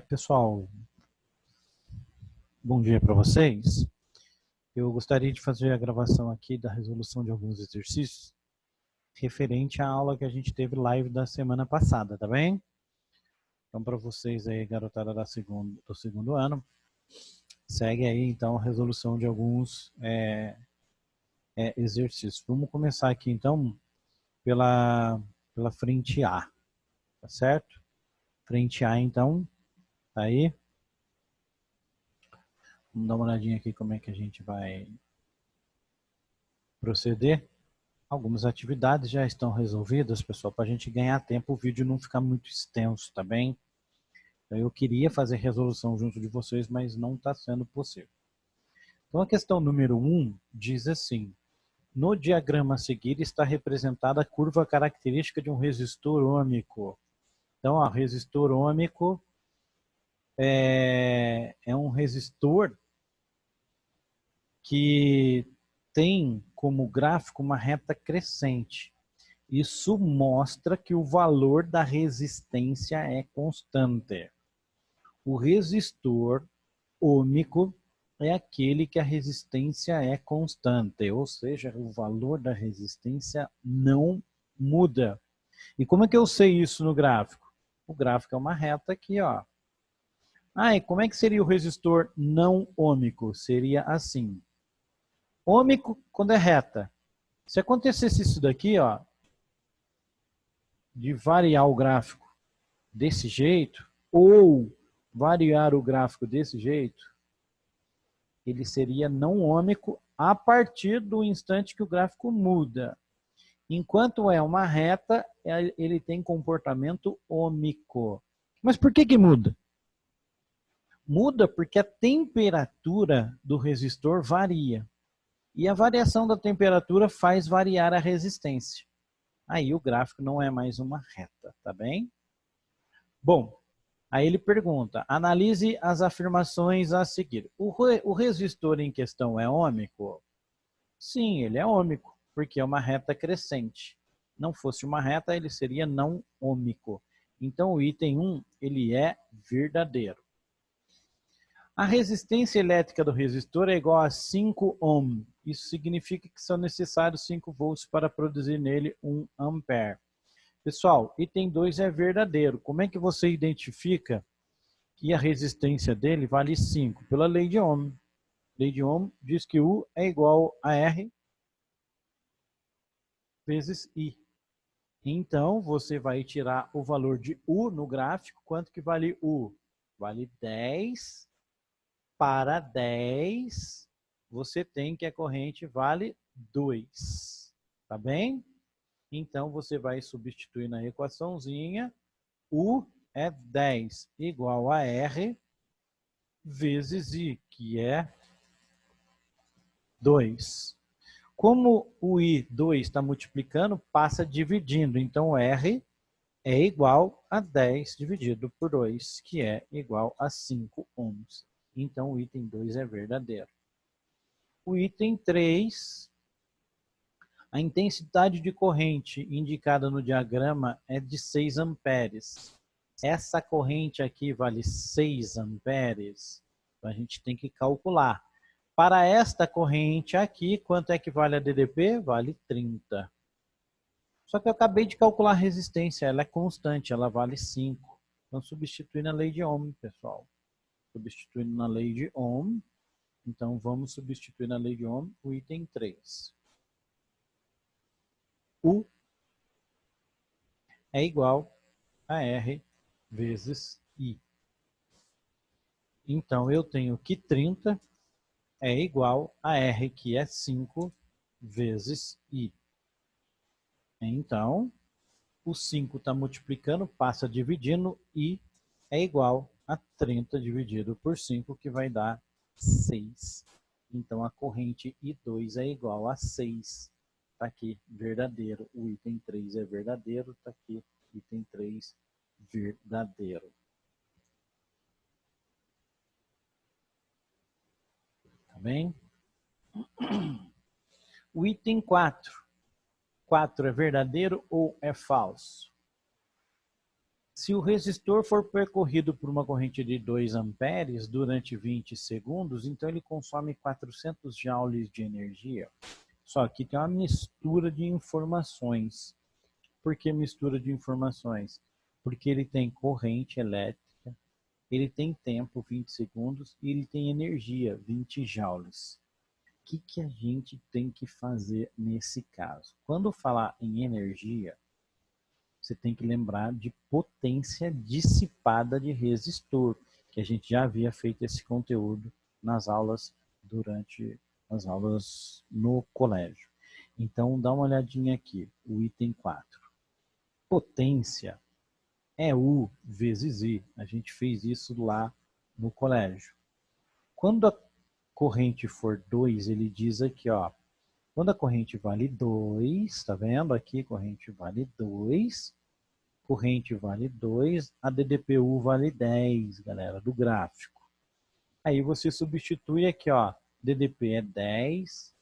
Pessoal, bom dia para vocês. Eu gostaria de fazer a gravação aqui da resolução de alguns exercícios referente à aula que a gente teve live da semana passada, tá bem? Então, para vocês aí, garotada do segundo ano, segue aí então a resolução de alguns exercícios. Vamos começar aqui então pela frente A, tá certo? Frente A então, tá aí? Vamos dar uma olhadinha aqui como é que a gente vai proceder. Algumas atividades já estão resolvidas, pessoal, para a gente ganhar tempo, o vídeo não ficar muito extenso, tá bem? Eu queria fazer resolução junto de vocês, mas não está sendo possível. Então, a questão número 1 diz assim: no diagrama a seguir está representada a curva característica de um resistor ôhmico. Então, o resistor ôhmico é um resistor que tem como gráfico uma reta crescente. Isso mostra que o valor da resistência é constante. O resistor ôhmico é aquele que a resistência é constante, ou seja, o valor da resistência não muda. E como é que eu sei isso no gráfico? O gráfico é uma reta aqui, ó. E como é que seria o resistor não ôhmico? Seria assim. Ôhmico quando é reta. Se acontecesse isso daqui, ó, de variar o gráfico desse jeito, ou variar o gráfico desse jeito, ele seria não ôhmico a partir do instante que o gráfico muda. Enquanto é uma reta, ele tem comportamento ôhmico. Mas por que muda? Muda porque a temperatura do resistor varia. E a variação da temperatura faz variar a resistência. Aí o gráfico não é mais uma reta, tá bem? Bom, aí ele pergunta, analise as afirmações a seguir. O resistor em questão é ôhmico? Sim, ele é ôhmico, porque é uma reta crescente. Não fosse uma reta, ele seria não ôhmico. Então, o item 1, ele é verdadeiro. A resistência elétrica do resistor é igual a 5 ohm. Isso significa que são necessários 5 volts para produzir nele 1 ampere. Pessoal, item 2 é verdadeiro. Como é que você identifica que a resistência dele vale 5? Pela lei de Ohm. Lei de Ohm diz que U é igual a R vezes I. Então, você vai tirar o valor de U no gráfico. Quanto que vale U? Vale 10 para 10. Você tem que a corrente vale 2. Tá bem? Então, você vai substituir na equaçãozinha. U é 10 igual a R vezes I, que é 2. Como o I2 está multiplicando, passa dividindo. Então, R é igual a 10 dividido por 2, que é igual a 5 ohms. Então, o item 2 é verdadeiro. O item 3, a intensidade de corrente indicada no diagrama é de 6 amperes. Essa corrente aqui vale 6 amperes. Então, a gente tem que calcular. Para esta corrente aqui, quanto é que vale a DDP? Vale 30. Só que eu acabei de calcular a resistência, ela é constante, ela vale 5. Então, substituir na lei de Ohm, pessoal. Substituindo na lei de Ohm, então vamos substituir na lei de Ohm o item 3. U é igual a R vezes I. Então, eu tenho que 30 é igual a R, que é 5, vezes I. Então, o 5 está multiplicando, passa dividindo, I é igual a 30 dividido por 5, que vai dar 6. Então, a corrente I2 é igual a 6. Está aqui, verdadeiro. O item 3 é verdadeiro, está aqui, item 3, verdadeiro. Tá bem? O item 4. 4 é verdadeiro ou é falso? Se o resistor for percorrido por uma corrente de 2 amperes durante 20 segundos, então ele consome 400 joules de energia. Só que tem uma mistura de informações. Por que mistura de informações? Porque ele tem corrente elétrica, ele tem tempo, 20 segundos, e ele tem energia, 20 joules. O que a gente tem que fazer nesse caso? Quando falar em energia, você tem que lembrar de potência dissipada de resistor, que a gente já havia feito esse conteúdo nas aulas durante as aulas no colégio. Então, dá uma olhadinha aqui, o item 4. Potência é U vezes I. A gente fez isso lá no colégio. Quando a corrente for 2, ele diz aqui, ó, quando a corrente vale 2, tá vendo aqui, corrente vale 2, corrente vale 2, a DDPU vale 10, galera, do gráfico. Aí você substitui aqui, ó, DDP é 10,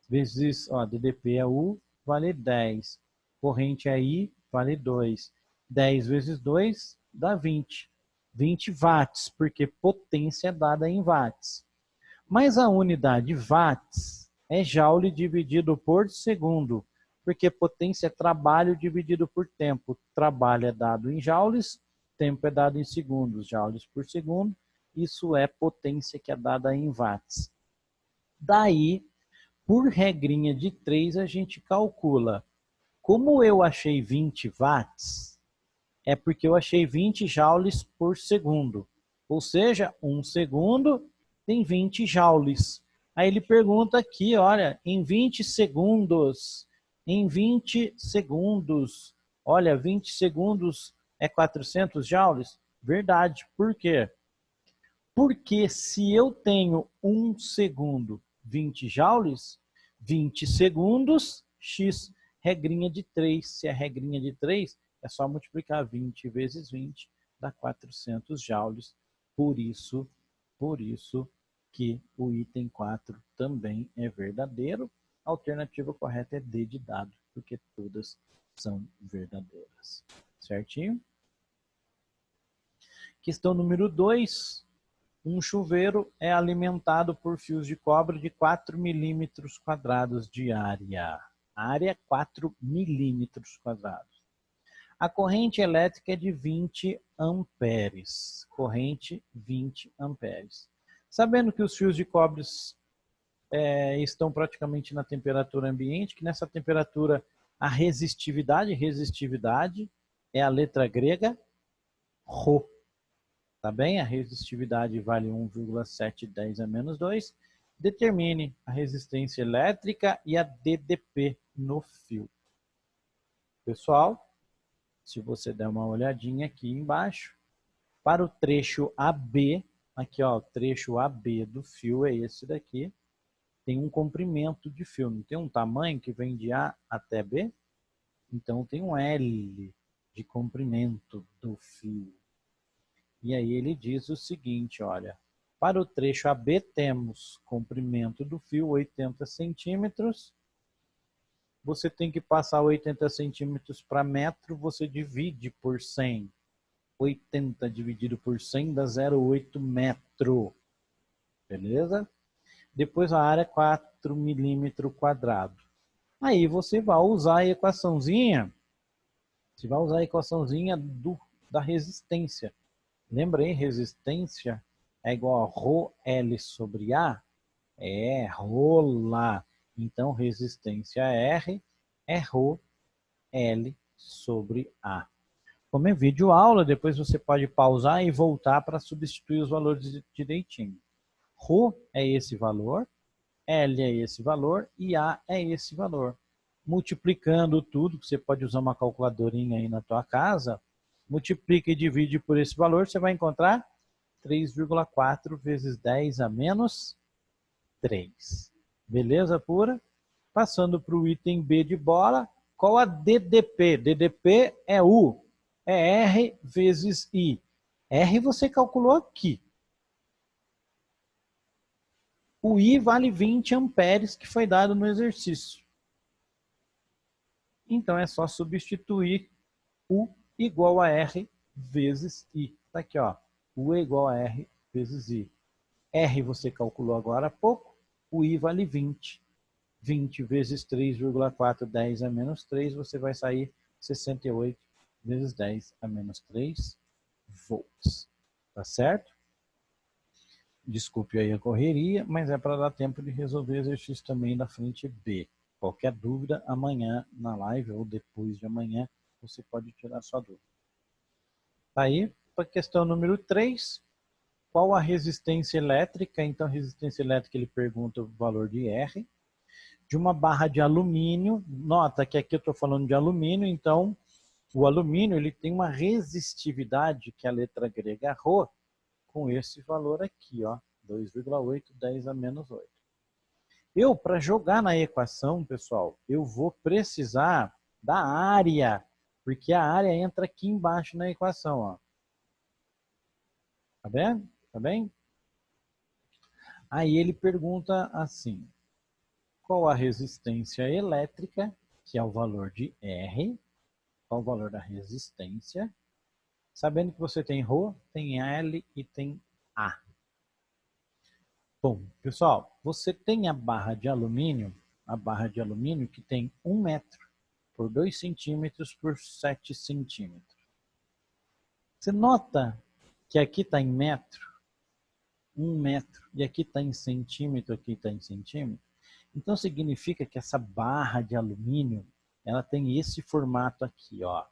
vezes, ó, DDP é U, vale 10. Corrente é I, vale 2. 10 vezes 2 dá 20. 20 watts, porque potência é dada em watts. Mas a unidade watts é joule dividido por segundo, porque potência é trabalho dividido por tempo. Trabalho é dado em joules, tempo é dado em segundos, joules por segundo. Isso é potência que é dada em watts. Daí, por regrinha de 3, a gente calcula. Como eu achei 20 watts, é porque eu achei 20 joules por segundo. Ou seja, 1 segundo tem 20 joules. Aí ele pergunta aqui, olha, em 20 segundos, olha, 20 segundos é 400 joules? Verdade, por quê? Porque se eu tenho 1 segundo, 20 joules, 20 segundos, x, regrinha de 3. Se é regrinha de 3, é só multiplicar 20 vezes 20, dá 400 joules. Por isso que o item 4 também é verdadeiro. A alternativa correta é D de dado, porque todas são verdadeiras. Certinho? Questão número 2. Um chuveiro é alimentado por fios de cobre de 4 milímetros quadrados de área. Área 4 milímetros quadrados. A corrente elétrica é de 20 amperes. Corrente 20 amperes. Sabendo que os fios de cobre estão praticamente na temperatura ambiente, que nessa temperatura a resistividade é a letra grega Rho. Tá bem? A resistividade vale 1,710 a menos 2. Determine a resistência elétrica e a DDP no fio. Pessoal, se você der uma olhadinha aqui embaixo, para o trecho AB, aqui ó, o trecho AB do fio é esse daqui, tem um comprimento de fio, não tem um tamanho que vem de A até B? Então tem um L de comprimento do fio. E aí ele diz o seguinte, olha, para o trecho AB temos comprimento do fio 80 centímetros, você tem que passar 80 centímetros para metro, você divide por 100. 80 dividido por 100 dá 0,8 metro, beleza? Depois a área é 4 milímetros quadrado. Aí você vai usar a equaçãozinha, da resistência. Lembra aí, resistência é igual a ρL sobre A? É, rolar. Então, resistência R é ρL sobre A. Como é vídeo aula, depois você pode pausar e voltar para substituir os valores direitinho. Ρ é esse valor, L é esse valor e A é esse valor. Multiplicando tudo, você pode usar uma calculadorinha aí na tua casa, multiplica e divide por esse valor, você vai encontrar 3,4 vezes 10 a menos 3. Beleza pura? Passando para o item B de bola, qual a DDP? DDP é U, é R vezes I. R você calculou aqui. O I vale 20 amperes, que foi dado no exercício. Então é só substituir U igual a R vezes I. Tá aqui, ó. U é igual a R vezes I. R você calculou agora há pouco, o I vale 20. 20 vezes 3,4, 10 a menos 3, você vai sair 68 vezes 10 a menos 3 volts. Tá certo? Desculpe aí a correria, mas é para dar tempo de resolver exercício também da frente B. Qualquer dúvida, amanhã na live ou depois de amanhã, você pode tirar sua dúvida. Aí, para a questão número 3, qual a resistência elétrica? Então, resistência elétrica, ele pergunta o valor de R. De uma barra de alumínio, nota que aqui eu estou falando de alumínio, então o alumínio ele tem uma resistividade, que é a letra grega Rho, com esse valor aqui, ó, 2,8, 10 a menos 8. Eu, para jogar na equação, pessoal, eu vou precisar da área, porque a área entra aqui embaixo na equação, ó. Tá vendo? Tá bem? Aí ele pergunta assim, qual a resistência elétrica, que é o valor de R, qual o valor da resistência, sabendo que você tem Rho, tem L e tem A. Bom, pessoal, você tem a barra de alumínio que tem 1 metro por 2 centímetros por 7 centímetros. Você nota que aqui está em metro, 1 metro, e aqui está em centímetro, aqui está em centímetro. Então significa que essa barra de alumínio, ela tem esse formato aqui, ó.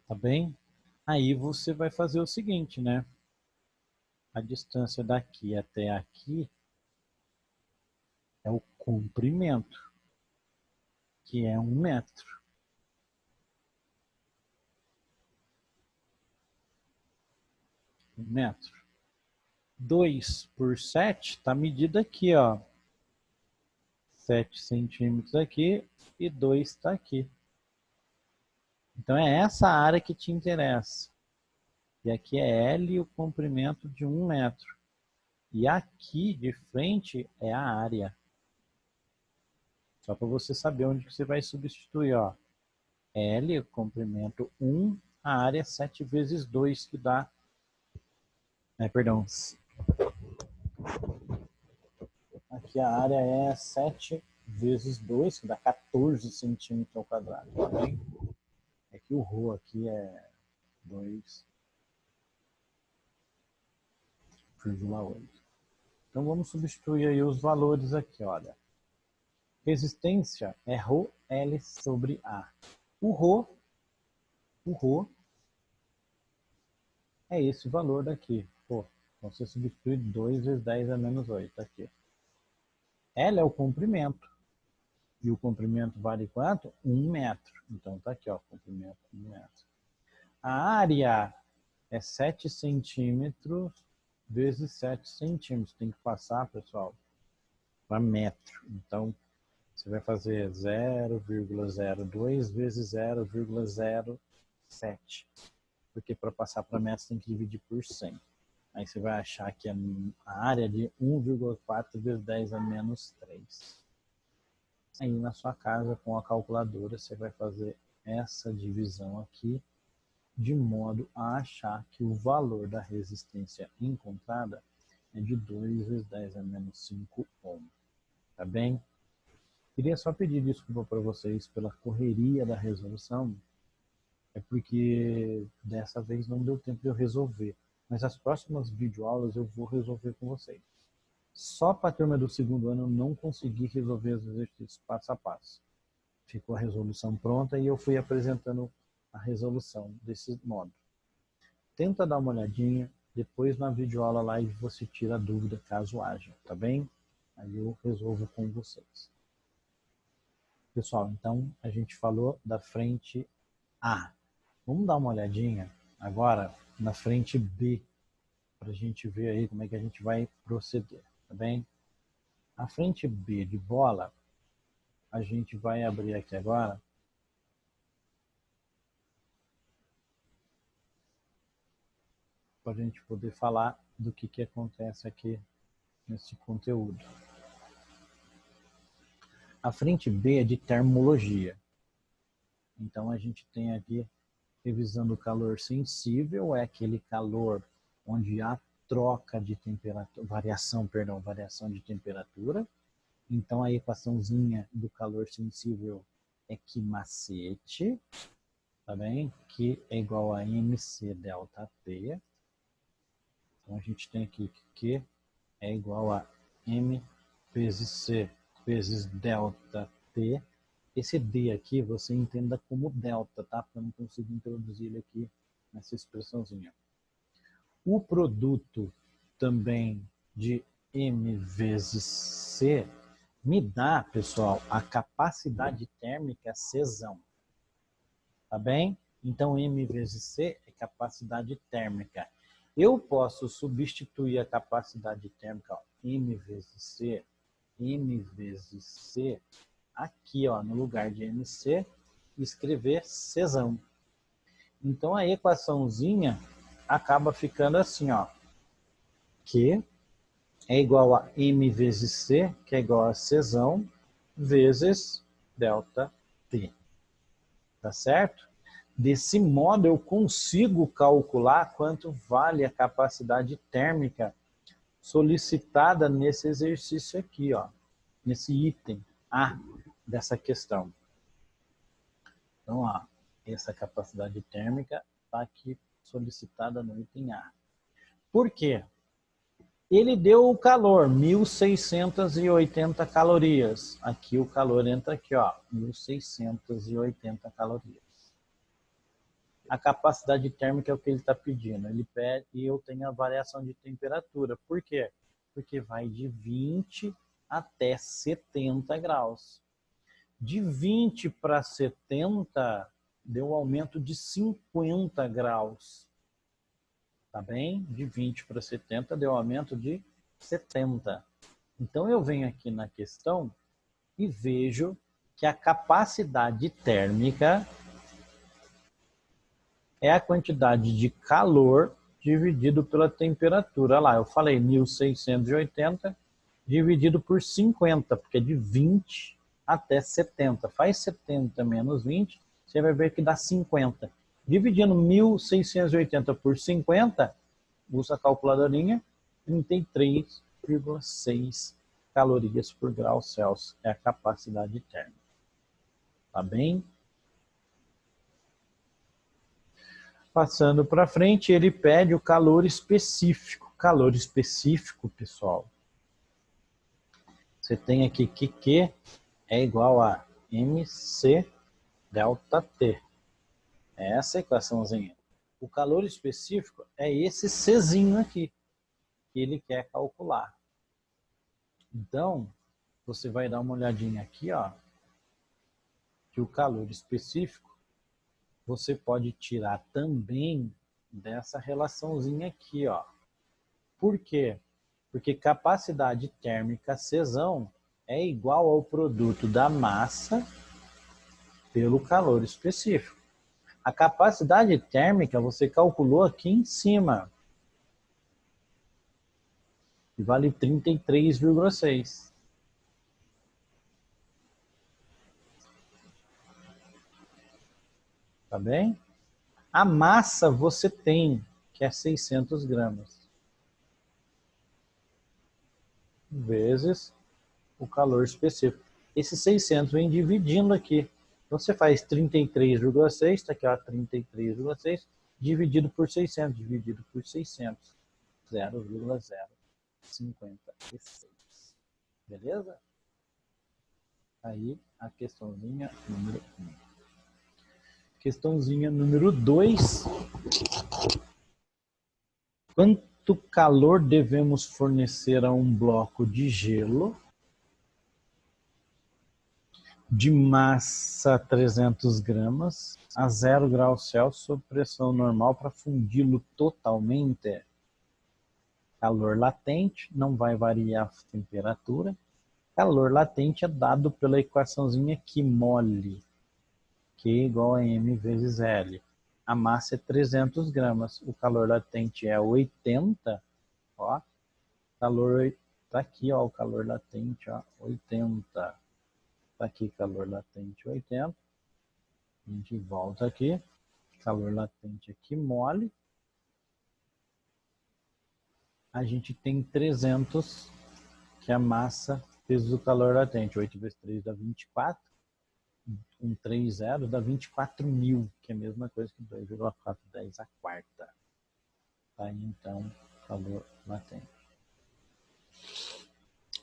Tá bem? Aí você vai fazer o seguinte, né? A distância daqui até aqui é o comprimento, que é 1 metro. 1 metro. 2 por 7 está medida aqui, ó. 7 centímetros aqui e 2 está aqui. Então é essa área que te interessa. E aqui é L, o comprimento de 1 metro. E aqui de frente é a área. Só para você saber onde que você vai substituir, ó. L, o comprimento 1, a área 7 vezes 2, que dá... perdão. Aqui a área é 7 vezes 2, que dá 14 centímetros ao quadrado. Tá bem? É que o Rho aqui é 2,8. Então vamos substituir aí os valores aqui, olha. Resistência é Rho L sobre A. O Rho é esse valor daqui. Pô, então você substitui 2 vezes 10 a menos 8 aqui. L é o comprimento. E o comprimento vale quanto? 1 metro. Então tá aqui, ó, comprimento 1 metro. A área é 7 centímetros vezes 7 centímetros. Tem que passar, pessoal, para metro. Então, você vai fazer 0,02 vezes 0,07. Porque para passar para metro, você tem que dividir por 100. Aí você vai achar que a área é de 1,4 vezes 10 a menos 3. Aí na sua casa, com a calculadora, você vai fazer essa divisão aqui, de modo a achar que o valor da resistência encontrada é de 2 vezes 10 a menos 5 ohm. Tá bem? Queria só pedir desculpa para vocês pela correria da resolução, é porque dessa vez não deu tempo de eu resolver, mas as próximas videoaulas eu vou resolver com vocês. Só para a turma do segundo ano eu não consegui resolver os exercícios passo a passo. Ficou a resolução pronta e eu fui apresentando a resolução desse modo. Tenta dar uma olhadinha, depois na videoaula live você tira a dúvida caso haja, tá bem? Aí eu resolvo com vocês. Pessoal, então a gente falou da frente A. Vamos dar uma olhadinha agora na frente B, para a gente ver aí como é que a gente vai proceder, tá bem? A frente B de bola, a gente vai abrir aqui agora. Para a gente poder falar do que acontece aqui nesse conteúdo. A frente B é de termologia. Então a gente tem aqui, revisando o calor sensível, é aquele calor onde há troca de temperatura, variação de temperatura. Então a equaçãozinha do calor sensível é Q macete, tá bem? Que é igual a MC delta T. Então a gente tem aqui que Q é igual a M vezes C vezes delta T. Esse D aqui você entenda como delta, tá? Porque eu não consigo introduzir ele aqui nessa expressãozinha. O produto também de M vezes C me dá, pessoal, a capacidade térmica Czão. Tá bem? Então, M vezes C é capacidade térmica. Eu posso substituir a capacidade térmica, ó, M vezes C, aqui, ó, no lugar de MC, escrever Czão. Então, a equaçãozinha acaba ficando assim, ó, Q é igual a M vezes C, que é igual a Czão, vezes delta T. Tá certo? Desse modo, eu consigo calcular quanto vale a capacidade térmica solicitada nesse exercício aqui, ó, nesse item A dessa questão. Então, ó, essa capacidade térmica está aqui solicitada no item A. Por quê? Ele deu o calor, 1.680 calorias. Aqui o calor entra aqui, ó, 1.680 calorias. A capacidade térmica é o que ele está pedindo. Ele pede e eu tenho a variação de temperatura. Por quê? Porque vai de 20 até 70 graus. De 20 para 70, deu um aumento de 50 graus. Tá bem? De 20 para 70, deu um aumento de 70. Então, eu venho aqui na questão e vejo que a capacidade térmica é a quantidade de calor dividido pela temperatura. Olha lá, eu falei 1.680 dividido por 50, porque é de 20 até 70. Faz 70 menos 20, você vai ver que dá 50. Dividindo 1.680 por 50, usa a calculadorinha, 33,6 calorias por grau Celsius. É a capacidade térmica. Tá bem? Passando para frente, ele pede o calor específico. Calor específico, pessoal. Você tem aqui que Q é igual a MC delta T. É essa equaçãozinha. O calor específico é esse Czinho aqui, que ele quer calcular. Então, você vai dar uma olhadinha aqui, ó, que o calor específico você pode tirar também dessa relaçãozinha aqui, ó. Por quê? Porque capacidade térmica Czão é igual ao produto da massa pelo calor específico. A capacidade térmica você calculou aqui em cima. E vale 33,6. Tá bem? A massa você tem, que é 600 gramas. Vezes o calor específico. Esse 600 vem dividindo aqui. Então você faz 33,6, está aqui, ó, 33,6, dividido por 600, dividido por 600, 0,056. Beleza? Aí a questãozinha número 1. Questãozinha número 2. Quanto calor devemos fornecer a um bloco de gelo de massa 300 gramas a 0 graus Celsius sob pressão normal para fundi-lo totalmente? Calor latente, não vai variar a temperatura. Calor latente é dado pela equaçãozinha Q mole, Q igual a M vezes L. A massa é 300 gramas, o calor latente é 80, ó, calor, tá aqui, ó, o calor latente, ó, 80. Tá aqui, calor latente 80. A gente volta aqui, calor latente aqui mole. A gente tem 300, que é a massa vezes o calor latente. 8 vezes 3 dá 24. Com 3 zeros dá 24.000, que é a mesma coisa que 2,410 a quarta. Tá aí, então, calor latente.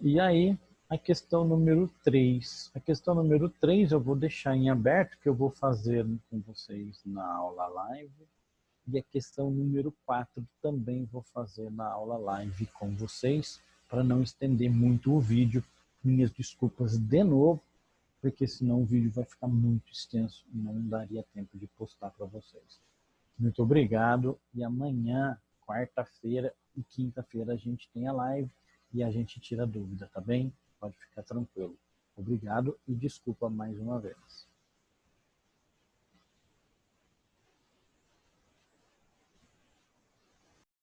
E aí, a questão número 3. A questão número 3 eu vou deixar em aberto, que eu vou fazer com vocês na aula live. E a questão número 4 também vou fazer na aula live com vocês, para não estender muito o vídeo. Minhas desculpas de novo, porque senão o vídeo vai ficar muito extenso e não daria tempo de postar para vocês. Muito obrigado e amanhã, quarta-feira e quinta-feira a gente tem a live e a gente tira dúvida, tá bem? Pode ficar tranquilo. Obrigado e desculpa mais uma vez.